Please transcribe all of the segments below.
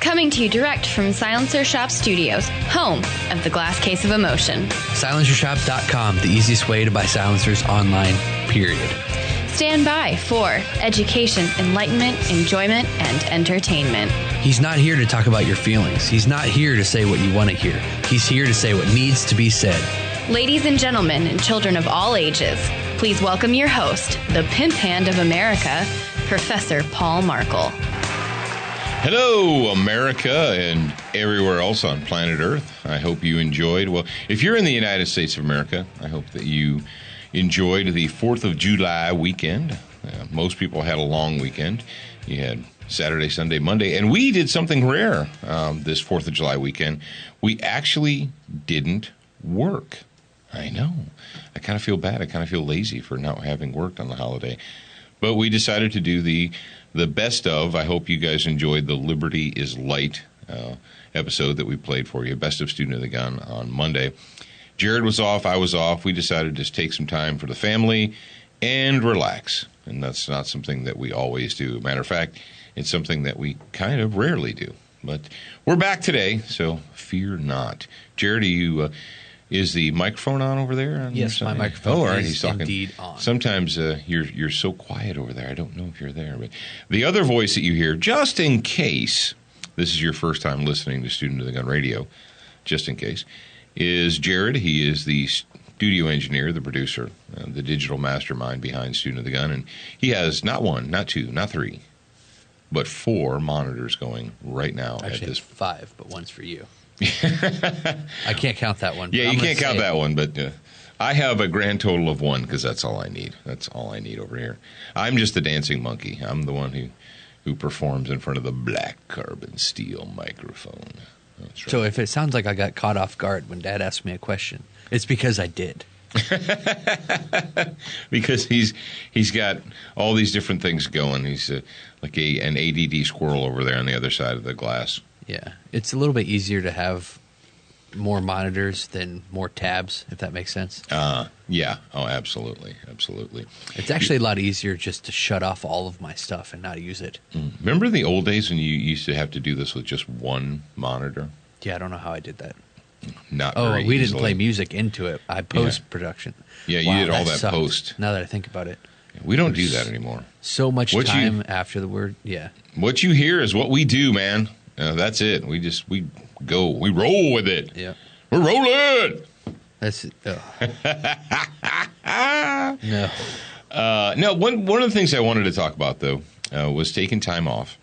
Coming to you direct from Silencer Shop Studios, home of the Glass Case of Emotion. SilencerShop.com, the easiest way to buy silencers online, period. Stand by for education, enlightenment, enjoyment, and entertainment. He's not here to talk about your feelings. He's not here to say what you want to hear. He's here to say what needs to be said. Ladies and gentlemen, and children of all ages, please welcome your host, the pimp hand of America, Professor Paul Markle. Hello, America and everywhere else on planet Earth. I hope you enjoyed. Well, if you're in the United States of America, I hope that you enjoyed the 4th of July weekend. Most people had a long weekend. You had Saturday, Sunday, Monday, and we did something rare this 4th of July weekend. We actually didn't work. I know. I kind of feel bad. I kind of feel lazy for not having worked on the holiday. But we decided to do the best of. I hope you guys enjoyed the Liberty is Light episode that we played for you, Best of Student of the Gun on Monday. Jared was off. I was off. We decided to just take some time for the family and relax. And that's not something that we always do. Matter of fact, it's something that we kind of rarely do. But we're back today, so fear not. Jared, is the microphone on over there? Yes, my microphone all right, is he's talking. Indeed on. Sometimes you're so quiet over there. I don't know if you're there. But the other voice that you hear, just in case this is your first time listening to Student of the Gun Radio, just in case, is Jared. He is the studio engineer, the producer, the digital mastermind behind Student of the Gun. And he has not one, not two, not three, but 4 monitors going right now. Actually, it's 5, but one's for you. I can't count that one. Yeah, you can't count that one, but I have a grand total of 1 because that's all I need. That's all I need over here. I'm just the dancing monkey. I'm the one who performs in front of the black carbon steel microphone. That's right. So if it sounds like I got caught off guard when Dad asked me a question, it's because I did. Because he's got all these different things going. He's like an ADD squirrel over there on the other side of the glass. Yeah, it's a little bit easier to have more monitors than more tabs, if that makes sense. Yeah. Oh, absolutely. Absolutely. It's actually a lot easier just to shut off all of my stuff and not use it. Remember the old days when you used to have to do this with just 1 monitor? Yeah, I don't know how I did that. Not very we easily. didn't play music into it. I post-production. Yeah, you Wow, did all that sucked, post. Now that I think about it. We don't do that anymore. So much time after the word, yeah. What you hear is what we do, man. That's it. We go. We roll with it. Yeah. We're rolling. That's no. No, one of the things I wanted to talk about, though, was taking time off.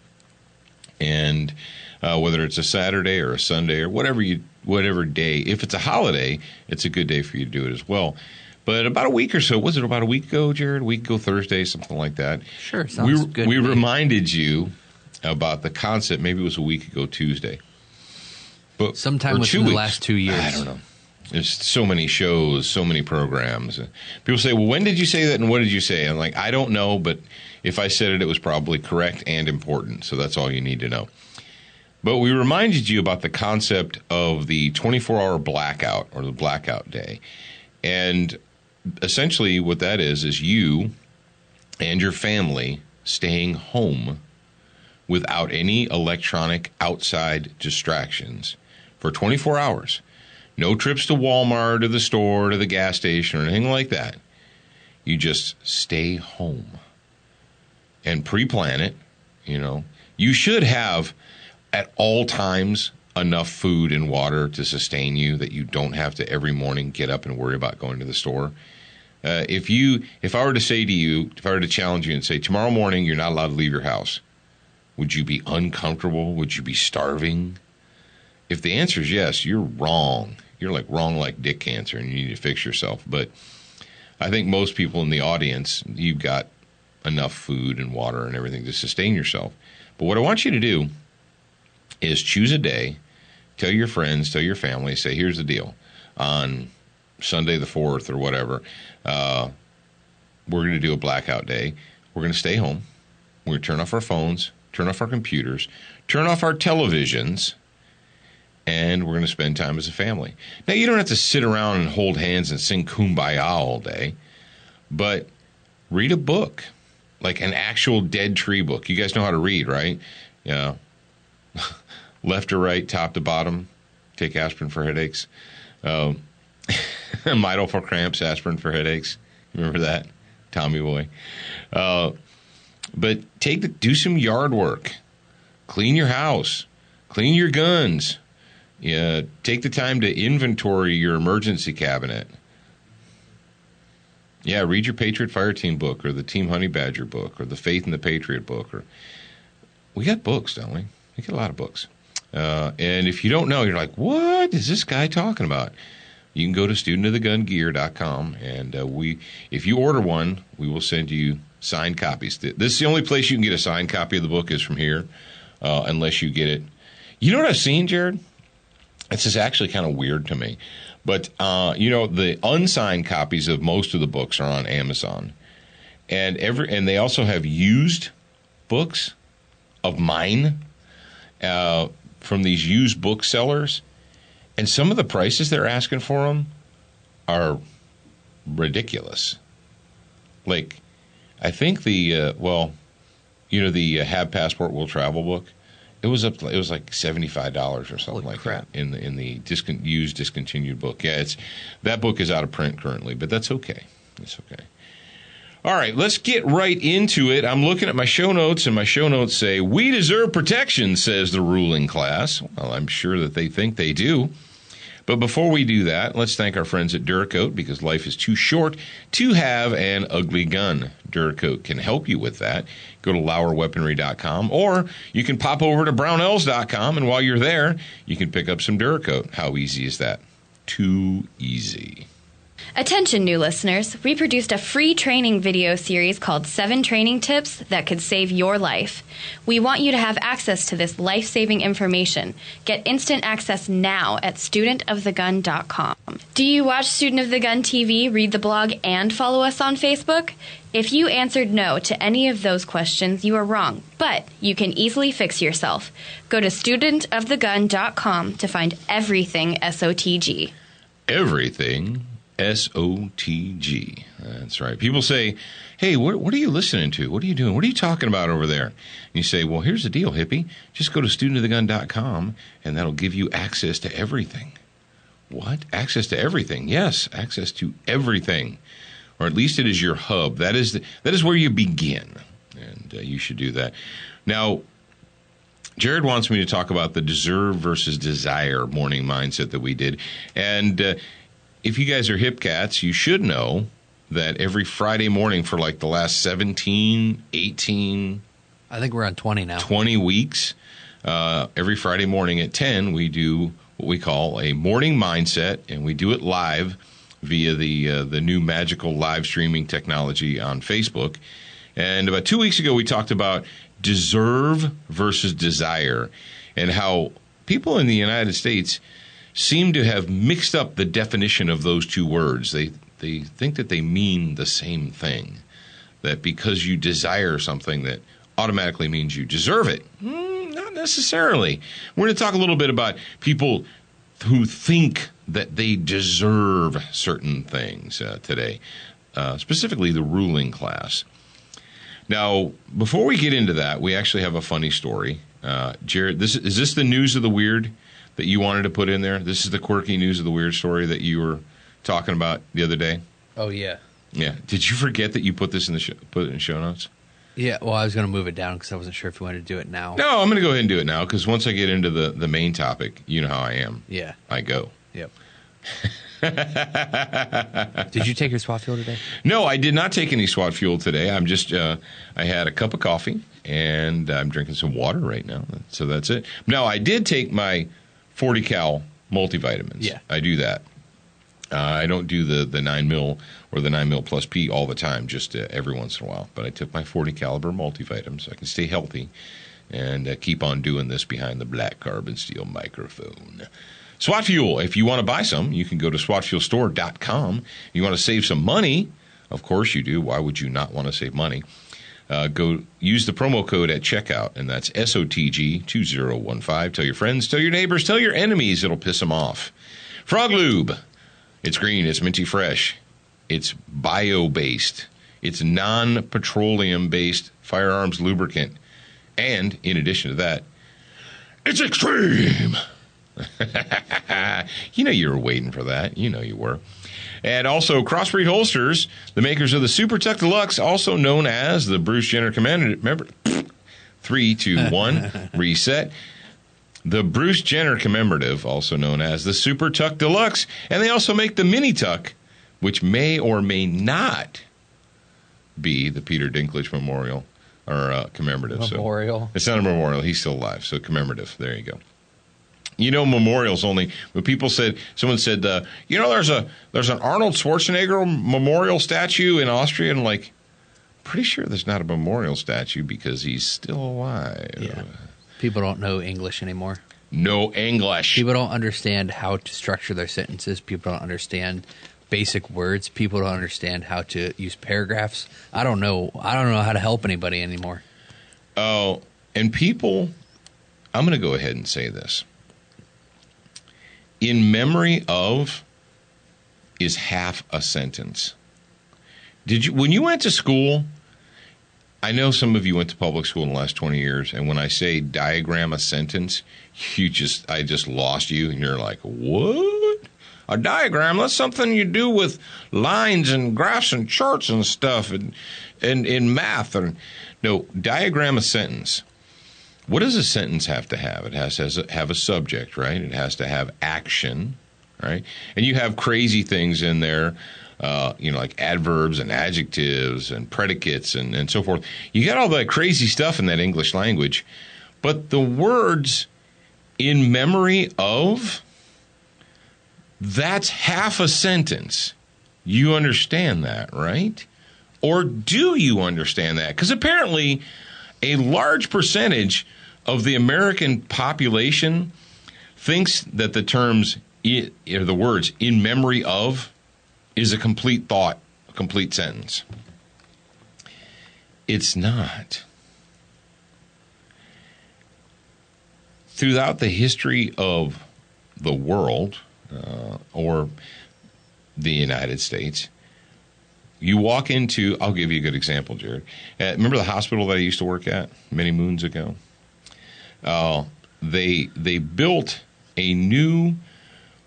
And whether it's a Saturday or a Sunday or whatever day, if it's a holiday, it's a good day for you to do it as well. But about a week or so, was it about a week ago, Jared? A week ago Thursday, something like that. Sure, sounds good. We reminded you about the concept. Maybe it was a week ago Tuesday. But sometime within the last 2 years. I don't know. There's so many shows, so many programs. People say, well, when did you say that and what did you say? I'm like, I don't know, but if I said it, it was probably correct and important. So that's all you need to know. But we reminded you about the concept of the 24-hour blackout or the blackout day. And essentially what that is you and your family staying home without any electronic outside distractions for 24 hours. No trips to Walmart or the store or the gas station or anything like that. You just stay home and pre-plan it. You should have at all times enough food and water to sustain you that you don't have to every morning get up and worry about going to the store. If I were to say to you, if I were to challenge you and say, tomorrow morning you're not allowed to leave your house, would you be uncomfortable? Would you be starving? If the answer is yes, you're wrong. You're wrong like dick cancer and you need to fix yourself. But I think most people in the audience, you've got enough food and water and everything to sustain yourself. But what I want you to do is choose a day, tell your friends, tell your family, say, here's the deal. On Sunday the 4th or whatever, we're going to do a blackout day. We're going to stay home. We're going to turn off our phones, turn off our computers, turn off our televisions, and we're going to spend time as a family. Now, you don't have to sit around and hold hands and sing Kumbaya all day, but read a book, like an actual Dead Tree book. You guys know how to read, right? Yeah. left or right, top to bottom. Take aspirin for headaches. Midol for cramps, aspirin for headaches. Remember that? Tommy Boy. But do some yard work. Clean your house. Clean your guns. Yeah, take the time to inventory your emergency cabinet. Yeah, read your Patriot Fire Team book or the Team Honey Badger book or the Faith in the Patriot book. We got books, don't we? We get a lot of books. And if you don't know, you're like, what is this guy talking about? You can go to studentofthegungear.com, and if you order one, we will send you signed copies. This is the only place you can get a signed copy of the book is from here, unless you get it. You know what I've seen, Jared? This is actually kind of weird to me. But, the unsigned copies of most of the books are on Amazon. And they also have used books of mine from these used booksellers. And some of the prices they're asking for them are ridiculous. Like, I think the Have Passport Will Travel book, it was like $75 or something like that in the used discontinued book. Yeah, that book is out of print currently, but that's okay. It's okay. All right, let's get right into it. I'm looking at my show notes, and my show notes say, "We deserve protection," says the ruling class. Well, I'm sure that they think they do. But before we do that, let's thank our friends at Duracoat, because life is too short to have an ugly gun. Duracoat can help you with that. Go to LauerWeaponry.com, or you can pop over to Brownells.com, and while you're there, you can pick up some Duracoat. How easy is that? Too easy. Attention, new listeners. We produced a free training video series called 7 Training Tips That Could Save Your Life. We want you to have access to this life-saving information. Get instant access now at studentofthegun.com. Do you watch Student of the Gun TV, read the blog, and follow us on Facebook? If you answered no to any of those questions, you are wrong, but you can easily fix yourself. Go to studentofthegun.com to find everything SOTG. Everything SOTG. That's right. People say, hey, what are you listening to? What are you doing? What are you talking about over there? And you say, well, here's the deal, hippie. Just go to studentofthegun.com, and that'll give you access to everything. What? Access to everything? Yes, access to everything. Or at least it is your hub. That is where you begin, and you should do that. Now, Jared wants me to talk about the deserve versus desire morning mindset that we did. And if you guys are hip cats, you should know that every Friday morning for like the last 17, 18... I think we're on 20 now. 20 weeks. Every Friday morning at 10, we do what we call a morning mindset, and we do it live via the new magical live streaming technology on Facebook. And about 2 weeks ago, we talked about deserve versus desire, and how people in the United States seem to have mixed up the definition of those two words. They think that they mean the same thing, that because you desire something, that automatically means you deserve it. Not necessarily. We're going to talk a little bit about people who think that they deserve certain things today, specifically the ruling class. Now, before we get into that, we actually have a funny story. Jared, is this the news of the weird that you wanted to put in there? This is the quirky news of the weird story that you were talking about the other day? Oh, yeah. Yeah. Did you forget that you put this in put it in show notes? Yeah, well, I was going to move it down because I wasn't sure if you wanted to do it now. No, I'm going to go ahead and do it now, because once I get into the main topic, you know how I am. Yeah. I go. Yep. Did you take your SWAT fuel today? No, I did not take any SWAT fuel today. I'm just, I had a cup of coffee, and I'm drinking some water right now. So that's it. Now, I did take my 40 cal multivitamins. Yeah. I do that. I don't do the 9 mil or the 9 mil plus P all the time, just every once in a while. But I took my 40 caliber multivitamins so I can stay healthy and keep on doing this behind the black carbon steel microphone. SWAT Fuel. If you want to buy some, you can go to SWATfuelstore.com. You want to save some money? Of course you do. Why would you not want to save money? Go use the promo code at checkout, and that's SOTG2015. Tell your friends, tell your neighbors, tell your enemies. It'll piss them off. Frog Lube. It's green. It's minty fresh. It's bio-based. It's non-petroleum-based firearms lubricant. And in addition to that, It's extreme. You know you were waiting for that. You know you were. And also, Crossbreed Holsters, the makers of the Super Tuck Deluxe, also known as the Bruce Jenner Commander. Remember, 3, 2, 1, reset. The Bruce Jenner Commemorative, also known as the Super Tuck Deluxe. And they also make the Mini Tuck, which may or may not be the Peter Dinklage Memorial or commemorative. Memorial. So it's not a memorial. He's still alive. So commemorative. There you go. You know, memorials only. When people said, someone said, you know, there's an Arnold Schwarzenegger memorial statue in Austria, and I'm like, pretty sure there's not a memorial statue because he's still alive. Yeah. People don't know English anymore. No English. People don't understand how to structure their sentences. People don't understand basic words. People don't understand how to use paragraphs. I don't know how to help anybody anymore. Oh, and people, I'm going to go ahead and say this. In memory of is half a sentence. When you went to school, I know some of you went to public school in the last 20 years, and when I say diagram a sentence, I just lost you, and you're like, what? A diagram, that's something you do with lines and graphs and charts and stuff and in math. No, diagram a sentence. What does a sentence have to have? It has to have a subject, right? It has to have action, right? And you have crazy things in there, like adverbs and adjectives and predicates and so forth. You got all that crazy stuff in that English language. But the words in memory of, that's half a sentence. You understand that, right? Or do you understand that? Because apparently a large percentage of the American population thinks that the terms, or the words in memory of, is a complete thought, a complete sentence. It's not. Throughout the history of the world, or the United States, you walk into, I'll give you a good example, Jared. Remember the hospital that I used to work at many moons ago? They built a new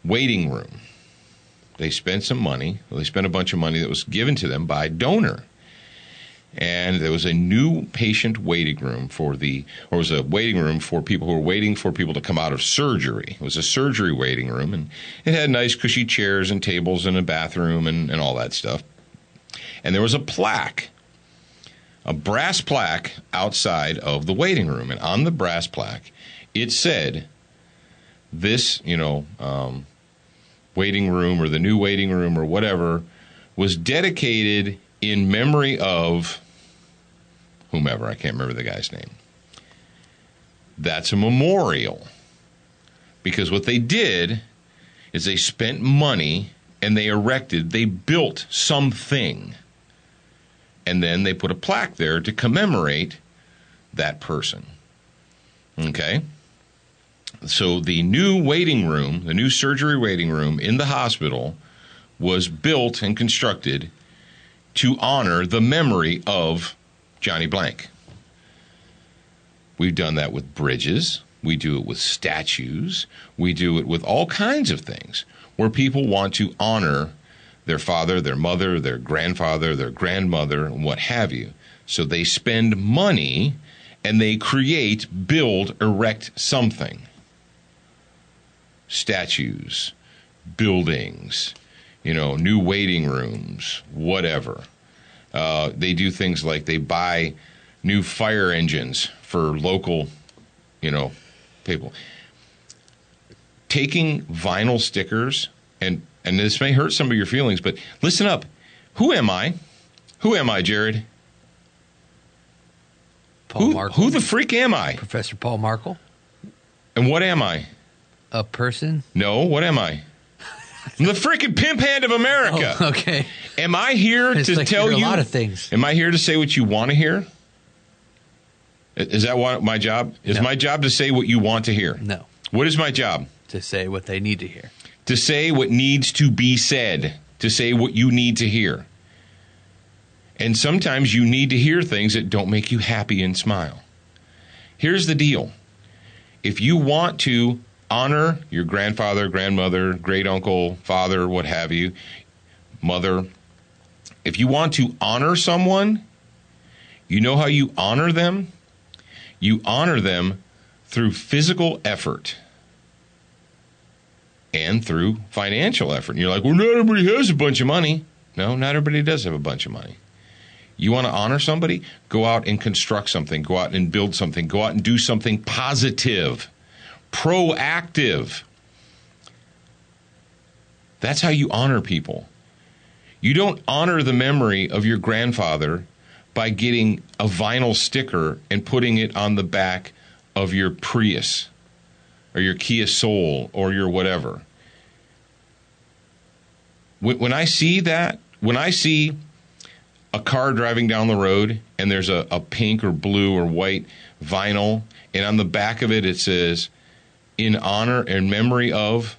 waiting room. They spent some money. Well, they spent a bunch of money that was given to them by a donor. And there was a new patient waiting room was a waiting room for people who were waiting for people to come out of surgery. It was a surgery waiting room, and it had nice cushy chairs and tables and a bathroom and all that stuff. And there was a plaque, a brass plaque outside of the waiting room. And on the brass plaque, it said, this, waiting room or the new waiting room or whatever was dedicated in memory of whomever. I can't remember the guy's name. That's a memorial. Because what they did is they spent money and they built something. And then they put a plaque there to commemorate that person. Okay? So the new waiting room, the new surgery waiting room in the hospital was built and constructed to honor the memory of Johnny Blank. We've done that with bridges. We do it with statues. We do it with all kinds of things where people want to honor their father, their mother, their grandfather, their grandmother, and what have you. So they spend money and they build, erect something. Statues, buildings, new waiting rooms, whatever. They do things like they buy new fire engines for local, people. Taking vinyl stickers, and this may hurt some of your feelings, but listen up. Who am I? Who am I, Jared? Paul Markle. Who the freak am I? Professor Paul Markle. And what am I? A person? No, what am I? I'm the freaking pimp hand of America. Oh, okay. Am I here to tell you a lot of things? Am I here to say what you want to hear? Is that my job? Is my job to say what you want to hear? No. What is my job? To say what they need to hear. To say what needs to be said. To say what you need to hear. And sometimes you need to hear things that don't make you happy and smile. Here's the deal. if you want to honor your grandfather, grandmother, great uncle, father, what have you, mother, if you want to honor someone, you know how you honor them? You honor them through physical effort and through financial effort. And you're like, well, not everybody has a bunch of money. No, not everybody does have a bunch of money. You want to honor somebody? Go out and construct something. Go out and build something. Go out and do something positive, proactive. That's how you honor people. You don't honor the memory of your grandfather by getting a vinyl sticker and putting it on the back of your Prius or your Kia Soul or your whatever. When I see that, when I see a car driving down the road and there's a pink or blue or white vinyl, and on the back of it, it says, in honor and memory of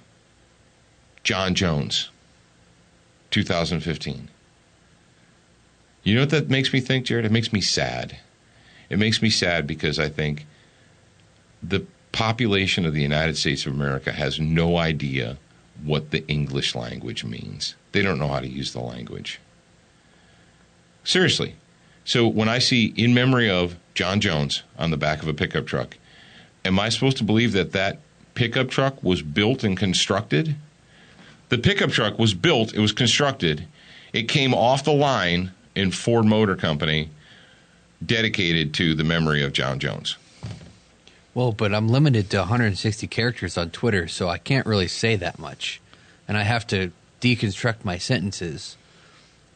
John Jones, 2015. You know what that makes me think, Jared? It makes me sad. It makes me sad because I think the population of the United States of America has no idea what the English language means. They don't know how to use the language. Seriously. So when I see in memory of John Jones on the back of a pickup truck, am I supposed to believe that that pickup truck was built and constructed? The pickup truck was built, it was constructed, it came off the line in Ford Motor Company, dedicated to the memory of John Jones. Well, but I'm limited to 160 characters on Twitter, so I can't really say that much. And I have to deconstruct my sentences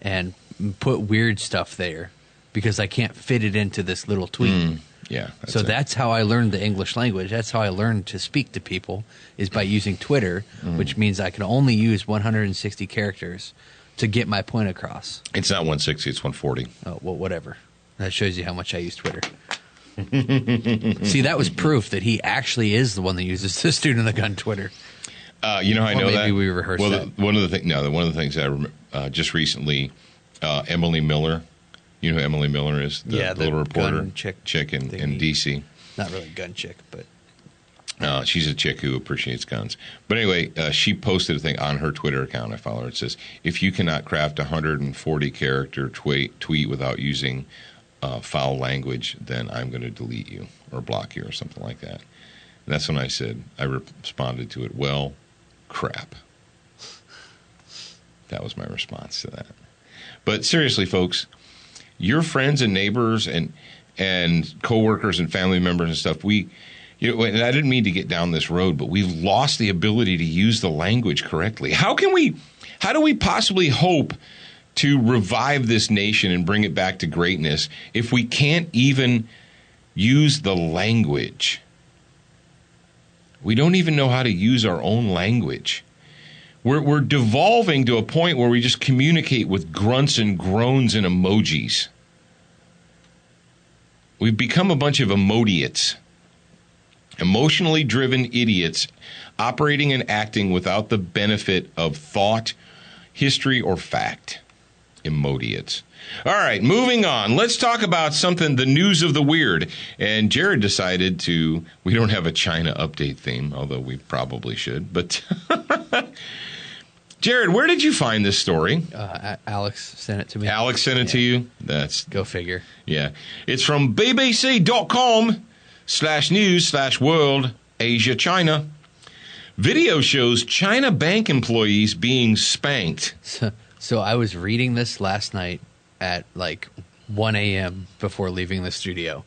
and put weird stuff there because I can't fit it into this little tweet. Yeah. That's how I learned the English language. That's how I learned to speak to people, is by using Twitter, which means I can only use 160 characters to get my point across. It's not 160, it's 140. Oh, well, whatever. That shows you how much I use Twitter. See, that was proof that he actually is the one that uses the Student of the Gun Twitter. You know how I know that? Maybe we rehearsed that. One of the things I remember just recently, Emily Miller. You know who Emily Miller is? The little reporter chick in D.C. Not really a gun chick, but she's a chick who appreciates guns. But anyway, she posted a thing on her Twitter account. I follow her. It says, if you cannot craft a 140-character tweet without using foul language, then I'm going to delete you or block you or something like that. And that's when I responded to it, well, crap. That was my response to that. But seriously, folks, your friends and neighbors and coworkers and family members and stuff, and I didn't mean to get down this road, but we've lost the ability to use the language correctly. How do we possibly hope to revive this nation and bring it back to greatness if we can't even use the language? We don't even know how to use our own language. We're devolving to a point where we just communicate with grunts and groans and emojis. We've become a bunch of emodiots. Emotionally driven idiots operating and acting without the benefit of thought, history, or fact. Emodiots. All right, moving on. Let's talk about the news of the weird. And Jared decided we don't have a China update theme, although we probably should. But Jared, where did you find this story? Alex sent it to me. Alex sent it to you? Go figure. Yeah. It's from bbc.com/news/world Asia China. Video shows China bank employees being spanked. So I was reading this last night at like 1 a.m. before leaving the studio.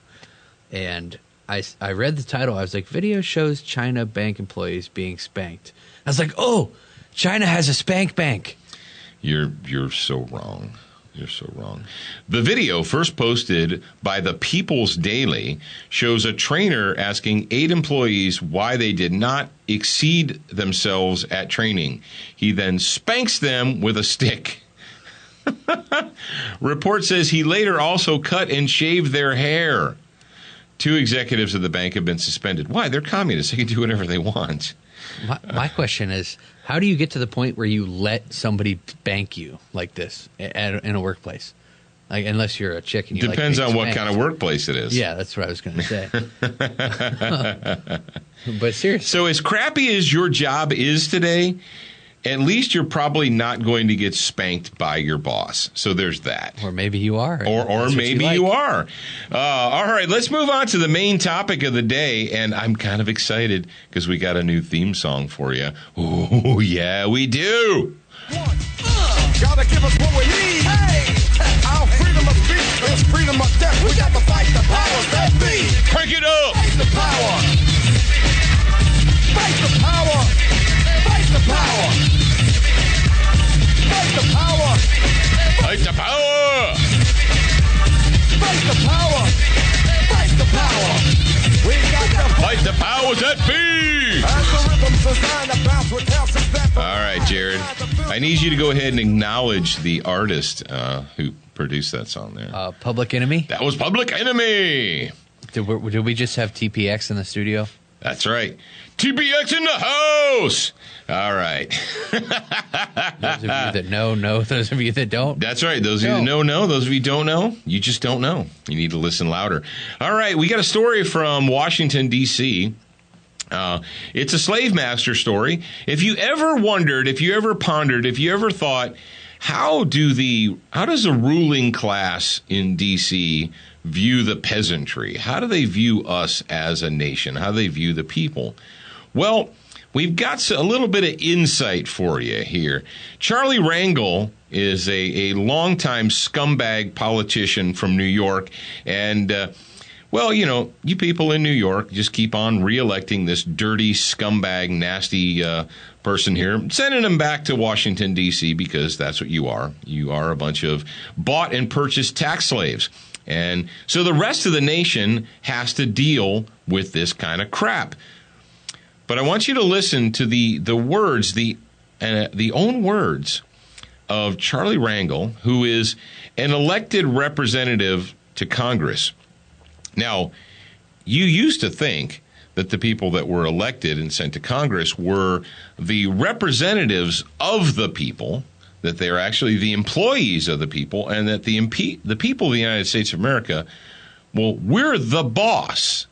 And I read the title. I was like, video shows China bank employees being spanked. I was like, oh, China has a spank bank. You're so wrong. You're so wrong. The video, first posted by the People's Daily, shows a trainer asking 8 employees why they did not exceed themselves at training. He then spanks them with a stick. Report says he later also cut and shaved their hair. 2 executives of the bank have been suspended. Why? They're communists. They can do whatever they want. My question is, how do you get to the point where you let somebody bank you like this in a workplace? Like, unless you're a chick and you Depends like on being what kind spanked. of workplace it is. Yeah, that's what I was going to say. But seriously. So as crappy as your job is today, at least you're probably not going to get spanked by your boss. So there's that. Or maybe you are. Or maybe you are. All right, let's move on to the main topic of the day. And I'm kind of excited because we got a new theme song for you. Oh, yeah, we do. Gotta give us what we need. Hey, our freedom of speech is freedom of death. We got to fight the powers that be. Crank it up. Fight the power. Fight the power. Fight the power. Fight the power. Fight the power. Fight the power. Fight the power. We got to Fight the powers that be. As the rhythm's designed to bounce with calcium step. All right, Jared. I need you to go ahead and acknowledge the artist who produced that song there. Public Enemy? That was Public Enemy. Did we just have TPX in the studio? That's right. TPX in the house. All right. Those of you that know. Those of you that don't. That's right. Those of you that know. Those of you who don't know, you just don't know. You need to listen louder. All right. We got a story from Washington, D.C. It's a slave master story. If you ever wondered, if you ever pondered, if you ever thought, how does the ruling class in D.C. view the peasantry? How do they view us as a nation? How do they view the people? Well, we've got a little bit of insight for you here. Charlie Rangel is a longtime scumbag politician from New York, and well, you know, you people in New York just keep on re-electing this dirty, scumbag, nasty person here, sending him back to Washington, D.C., because that's what you are. You are a bunch of bought and purchased tax slaves. And so the rest of the nation has to deal with this kind of crap. But I want you to listen to the words, the own words of Charlie Rangel, who is an elected representative to Congress. Now, you used to think that the people that were elected and sent to Congress were the representatives of the people, that they're actually the employees of the people, and that the people of the United States of America, well, we're the boss.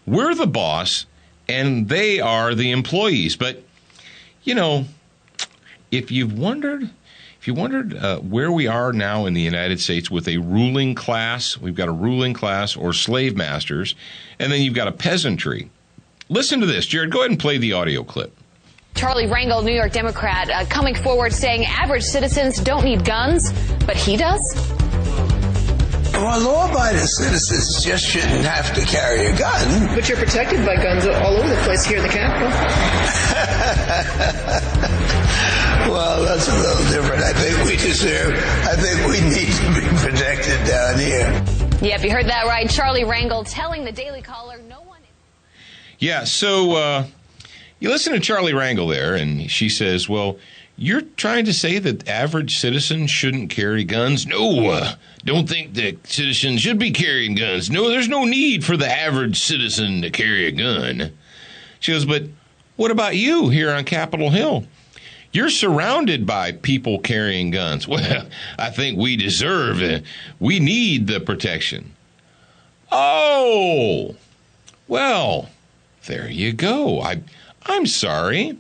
We're the boss, and they are the employees. But, you know, if you wondered where we are now in the United States with a ruling class, we've got a ruling class or slave masters, and then you've got a peasantry. Listen to this. Jared, go ahead and play the audio clip. Charlie Rangel, New York Democrat, coming forward saying average citizens don't need guns, but he does? Well, law-abiding citizens just shouldn't have to carry a gun. But you're protected by guns all over the place here in the Capitol. Well, that's a little different. I think we need to be protected down here. Yep, you heard that right. Charlie Rangel telling the Daily Caller no one... Yeah, so you listen to Charlie Rangel there, and she says, well, you're trying to say that average citizens shouldn't carry guns? No, don't think that citizens should be carrying guns. No, there's no need for the average citizen to carry a gun. She goes, but what about you here on Capitol Hill? You're surrounded by people carrying guns. Well, I think we deserve it. We need the protection. Oh, well, there you go. I'm sorry.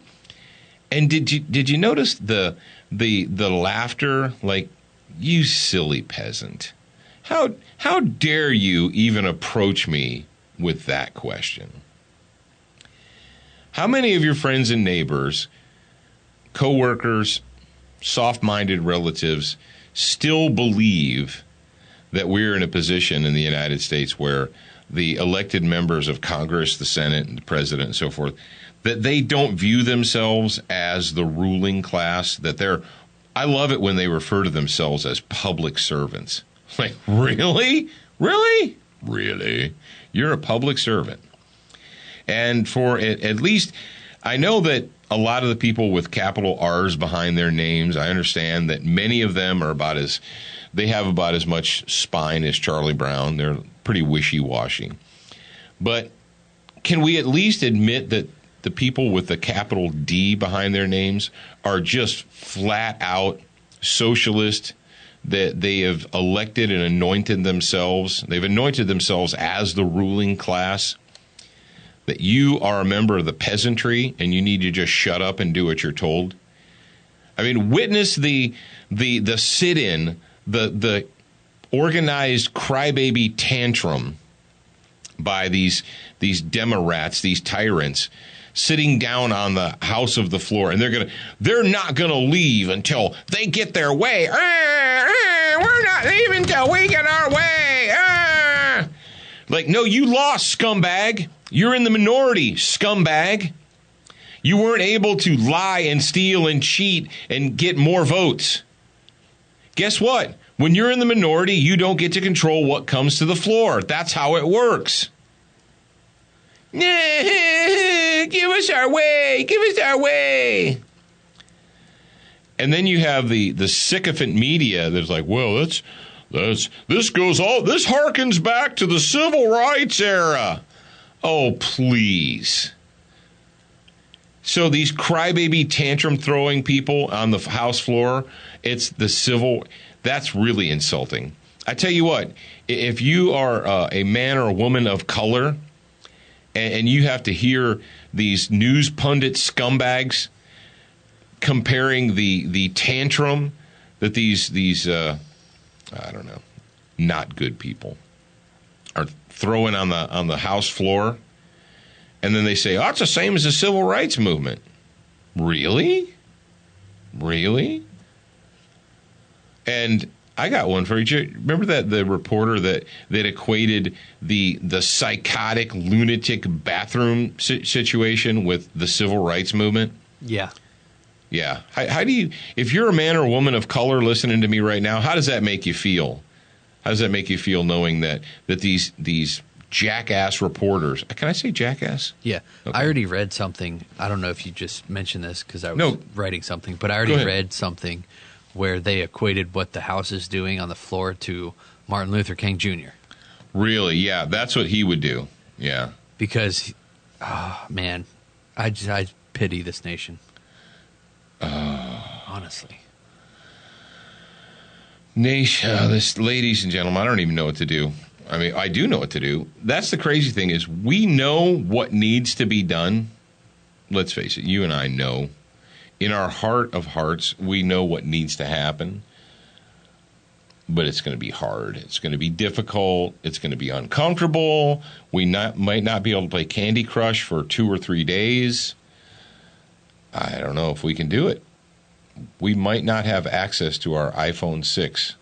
And did you notice the laughter? Like, you silly peasant. How dare you even approach me with that question? How many of your friends and neighbors, coworkers, soft-minded relatives still believe that we're in a position in the United States where the elected members of Congress, the Senate, and the President, and so forth, that they don't view themselves as the ruling class, that I love it when they refer to themselves as public servants. Like, really? Really? Really? You're a public servant. And for at least, I know that a lot of the people with capital R's behind their names, I understand that many of them are they have about as much spine as Charlie Brown. They're pretty wishy-washy. But can we at least admit that the people with the capital D behind their names are just flat out socialist? that they have elected and anointed themselves. They've anointed themselves as the ruling class. That you are a member of the peasantry and you need to just shut up and do what you're told. I mean, witness the sit-in, the organized crybaby tantrum by these Demorats, these tyrants, sitting down on the House of the floor, and they're not gonna leave until they get their way. We're not leaving until we get our way. Like, no, you lost, scumbag. You're in the minority, scumbag. You weren't able to lie and steal and cheat and get more votes. Guess what? When you're in the minority, you don't get to control what comes to the floor. That's how it works. Give us our way. Give us our way. And then you have the sycophant media that's like, well, this harkens back to the civil rights era. Oh, please. So these crybaby tantrum throwing people on the House floor, it's the civil. That's really insulting. I tell you what, if you are a man or a woman of color and you have to hear these news pundit scumbags comparing the tantrum that these I don't know, not good people are throwing on the House floor, and then they say, oh, it's the same as the civil rights movement. Really? Really? And I got one for you. Remember that the reporter that equated the psychotic, lunatic bathroom situation with the civil rights movement? Yeah. Yeah. How do you, if you're a man or woman of color listening to me right now, how does that make you feel? How does that make you feel knowing that these jackass reporters, can I say jackass? Yeah. Okay. I already read something. I don't know if you just mentioned this because I was writing something, but I already read something where they equated what the House is doing on the floor to Martin Luther King Jr. Really? Yeah, that's what he would do. Yeah. Because, man, I pity this nation. Honestly. Nation, ladies and gentlemen, I don't even know what to do. I mean, I do know what to do. That's the crazy thing is we know what needs to be done. Let's face it, you and I know. In our heart of hearts, we know what needs to happen. But it's going to be hard. It's going to be difficult. It's going to be uncomfortable. We might not be able to play Candy Crush for 2 or 3 days. I don't know if we can do it. We might not have access to our iPhone 6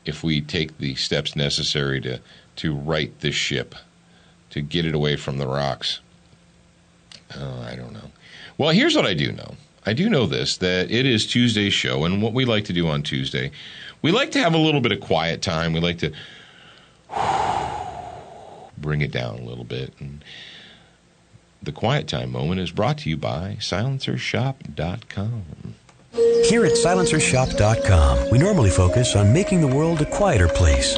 if we take the steps necessary to right this ship, to get it away from the rocks. I don't know. Well, here's what I do know. I do know this, that it is Tuesday's show, and what we like to do on Tuesday, we like to have a little bit of quiet time. We like to bring it down a little bit. And the quiet time moment is brought to you by SilencerShop.com. Here at SilencerShop.com, we normally focus on making the world a quieter place.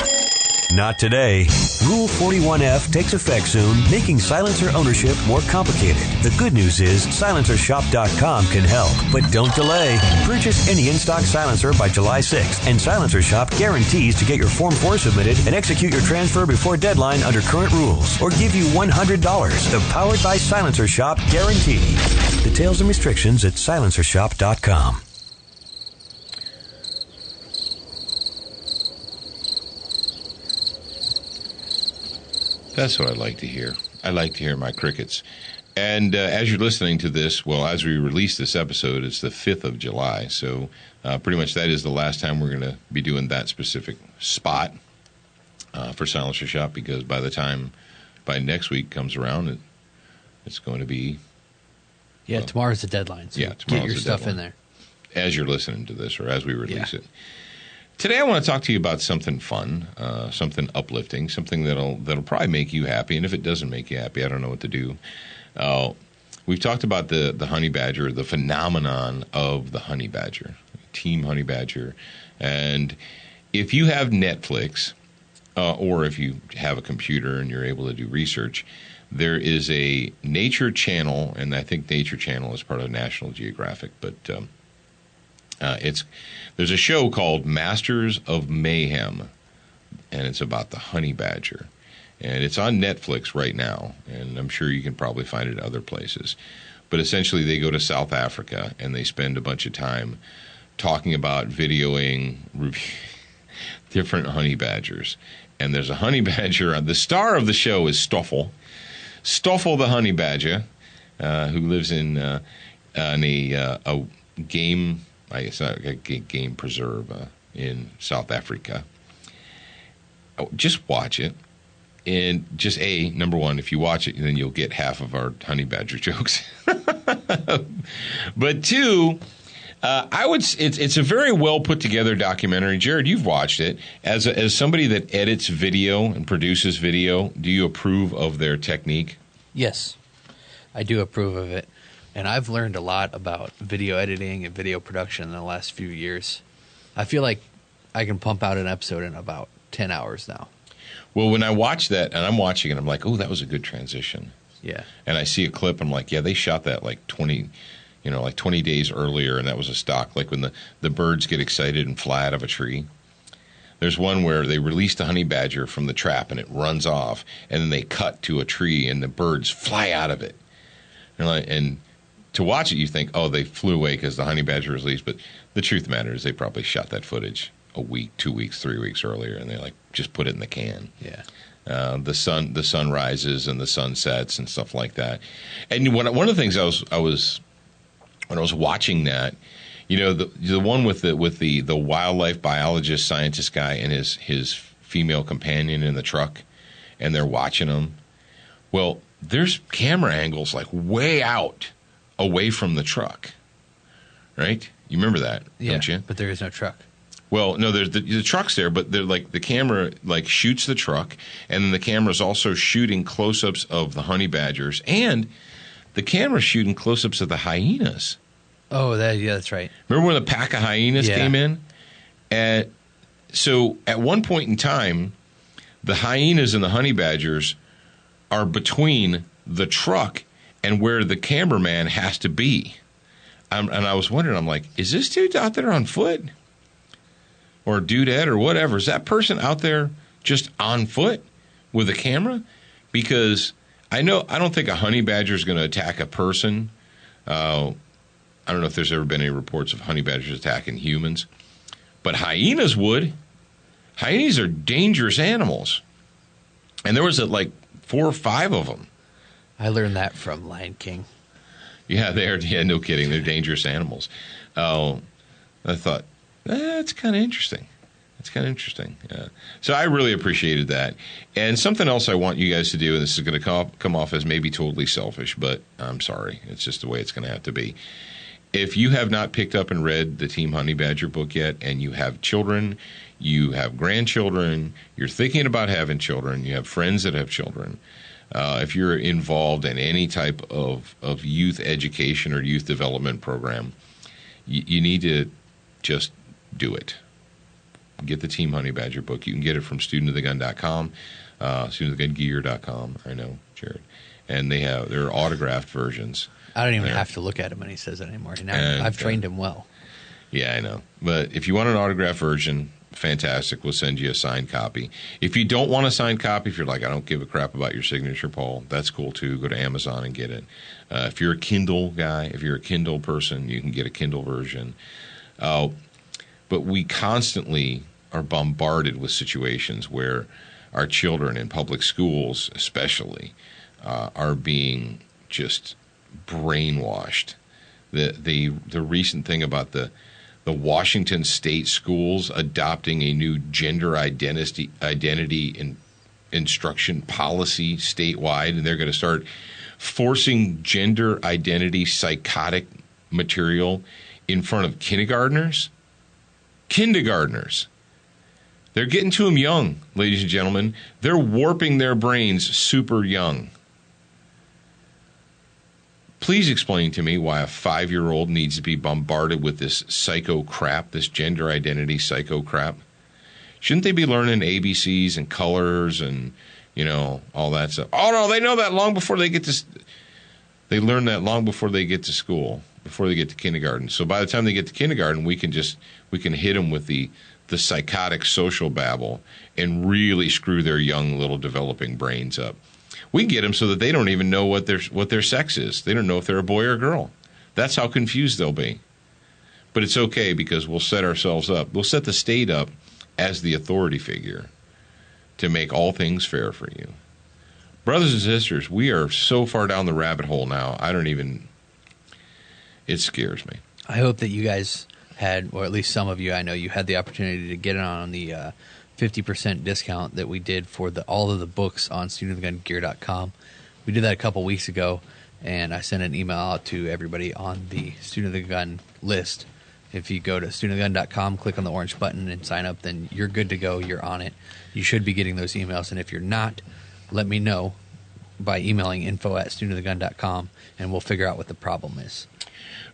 Not today. Rule 41F takes effect soon, making silencer ownership more complicated. The good news is SilencerShop.com can help, but don't delay. Purchase any in-stock silencer by July 6th, and Silencer Shop guarantees to get your Form 4 submitted and execute your transfer before deadline under current rules, or give you $100. The Powered by Silencer Shop guarantee. Details and restrictions at SilencerShop.com. That's what I like to hear. I like to hear my crickets. And as you're listening to this, well, as we release this episode, it's the 5th of July. So pretty much that is the last time we're going to be doing that specific spot for Silencer Shop, because by next week comes around, it's going to be... Yeah, tomorrow's the deadline. So get your stuff in there. As you're listening to this or as we release it. Today I want to talk to you about something fun, something uplifting, something that'll probably make you happy. And if it doesn't make you happy, I don't know what to do. We've talked about the honey badger, the phenomenon of the honey badger, Team Honey Badger. And if you have Netflix, or if you have a computer and you're able to do research, there is a Nature Channel, and I think Nature Channel is part of National Geographic, but There's a show called Masters of Mayhem, and it's about the honey badger. And it's on Netflix right now, and I'm sure you can probably find it other places. But essentially, they go to South Africa, and they spend a bunch of time talking about videoing different honey badgers. And there's a honey badger. The star of the show is Stoffel. Stoffel the honey badger, who lives in a game, I guess, a game preserve in South Africa. Just watch it. And just number one, if you watch it, then you'll get half of our honey badger jokes. But two, it's a very well put together documentary. Jared, you've watched it. As somebody that edits video and produces video, do you approve of their technique? Yes, I do approve of it. And I've learned a lot about video editing and video production in the last few years. I feel like I can pump out an episode in about 10 hours now. Well, when I watch that, and I'm watching it, I'm like, oh, that was a good transition. Yeah. And I see a clip, I'm like, yeah, they shot that like 20 days earlier, and that was a stock. Like when the birds get excited and fly out of a tree. There's one where they released a honey badger from the trap, and it runs off, and then they cut to a tree, and the birds fly out of it. And to watch it, you think, oh, they flew away because the honey badger was released. But the truth of the matter is they probably shot that footage a week, 2 weeks, 3 weeks earlier, and they just put it in the can. Yeah. The sun rises and the sun sets and stuff like that. And one of the things I was when I was watching that, the one with the wildlife biologist scientist guy and his female companion in the truck, and they're watching them. Well, there's camera angles like way out away from the truck, right? You remember that, don't you? But there is no truck. Well, no, there's the truck's there, but they're the camera shoots the truck, and then the camera's also shooting close-ups of the honey badgers, and the camera's shooting close-ups of the hyenas. Oh, that's right. Remember when the pack of hyenas came in? And so at one point in time, the hyenas and the honey badgers are between the truck and where the cameraman has to be. And I was wondering, I'm like, is this dude out there on foot? Or dudette or whatever? Is that person out there just on foot with a camera? Because I don't think a honey badger is going to attack a person. I don't know if there's ever been any reports of honey badgers attacking humans. But hyenas would. Hyenas are dangerous animals. And there was 4 or 5 of them. I learned that from Lion King. Yeah, no kidding. They're dangerous animals. I thought, that's kind of interesting. That's kind of interesting. Yeah. So I really appreciated that. And something else I want you guys to do, and this is going to come off as maybe totally selfish, but I'm sorry. It's just the way it's going to have to be. If you have not picked up and read the Team Honey Badger book yet, and you have children, you have grandchildren, you're thinking about having children, you have friends that have children, if you're involved in any type of youth education or youth development program, you need to just do it. Get the Team Honey Badger book. You can get it from studentofthegun.com, studentofthegungear.com. I know, Jared. And they're autographed versions. I don't even have to look at him when he says it anymore. Now I've trained him well. Yeah, I know. But if you want an autographed version, fantastic. We'll send you a signed copy. If you don't want a signed copy, if you're like, I don't give a crap about your signature, Paul, that's cool too. Go to Amazon and get it. If you're a Kindle guy, if you're a Kindle person, you can get a Kindle version. But we constantly are bombarded with situations where our children in public schools especially are being just brainwashed. The recent thing about the Washington state schools adopting a new gender identity instruction policy statewide, and they're going to start forcing gender identity psychotic material in front of kindergartners. They're getting to them young, ladies and gentlemen. They're warping their brains super young. Please explain to me why a 5-year-old needs to be bombarded with this psycho crap, this gender identity psycho crap. Shouldn't they be learning ABCs and colors and, all that stuff? Oh, no, they know that long before they get to... They learn that long before they get to school. before they get to kindergarten. So by the time they get to kindergarten, we can hit them with the psychotic social babble and really screw their young little developing brains up. We get them so that they don't even know what their sex is. They don't know if they're a boy or a girl. That's how confused they'll be. But it's okay because we'll set ourselves up. We'll set the state up as the authority figure to make all things fair for you. Brothers and sisters, we are so far down the rabbit hole now, it scares me. I hope that you guys had, or at least some of you, I know you had the opportunity to get on the 50% discount that we did for all of the books on studentofthegungear.com. We did that a couple weeks ago, and I sent an email out to everybody on the Student of the Gun list. If you go to studentofthegun.com, click on the orange button and sign up, then you're good to go. You're on it. You should be getting those emails, and if you're not, let me know by emailing info@studentofthegun.com, and we'll figure out what the problem is.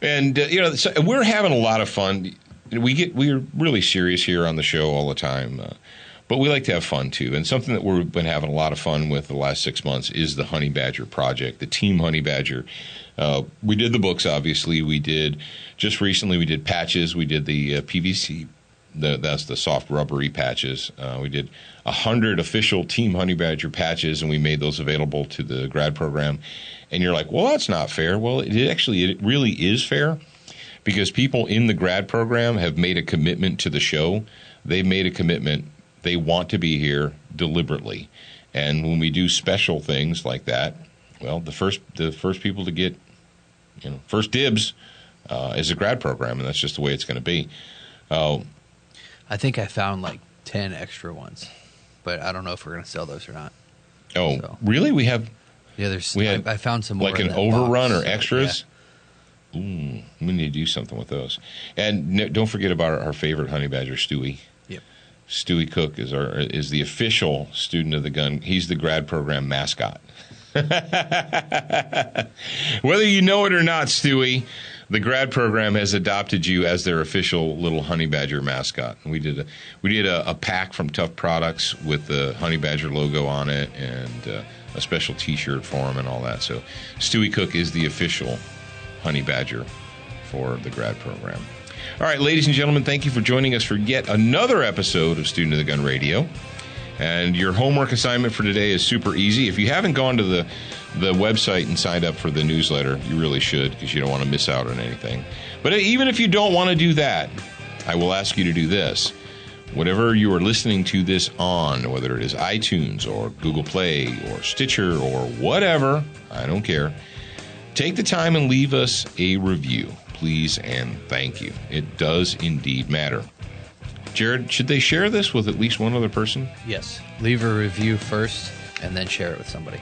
And so we're having a lot of fun. We're really serious here on the show all the time, but we like to have fun too. And something that we've been having a lot of fun with the last 6 months is the Honey Badger project, the Team Honey Badger. We did the books, obviously. Just recently we did patches. We did the PVC. That's the soft rubbery patches. We did 100 official Team Honey Badger patches, and we made those available to the grad program. And you're like, well, that's not fair. Well, it really is fair, because people in the grad program have made a commitment to the show. They've made a commitment. They want to be here deliberately. And when we do special things like that, well, the first people to get, first dibs is a grad program, and that's just the way it's going to be. I think I found like 10 extra ones, but I don't know if we're going to sell those or not. Oh, so. Really? We have... Yeah, I found some more. Like an overrun or extras? Yeah. Ooh, we need to do something with those. And don't forget about our favorite Honey Badger, Stewie. Yep. Stewie Cook is the official Student of the Gun. He's the grad program mascot. Whether you know it or not, Stewie, the grad program has adopted you as their official little Honey Badger mascot. We did a pack from Tough Products with the Honey Badger logo on it, and a special T-shirt for him and all that. So Stewie Cook is the official Honey Badger for the grad program. All right, ladies and gentlemen, thank you for joining us for yet another episode of Student of the Gun Radio. And your homework assignment for today is super easy. If you haven't gone to the website and signed up for the newsletter, you really should, because you don't want to miss out on anything. But even if you don't want to do that, I will ask you to do this. Whatever you are listening to this on, whether it is iTunes or Google Play or Stitcher or whatever, I don't care, take the time and leave us a review, please and thank you. It does indeed matter. Jared, should they share this with at least one other person? Yes. Leave a review first and then share it with somebody.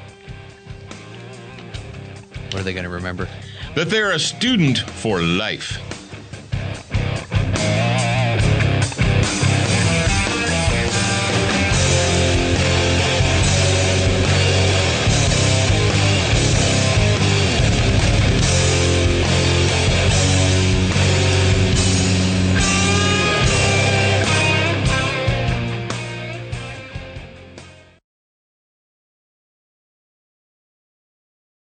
What are they going to remember? That they're a student for life.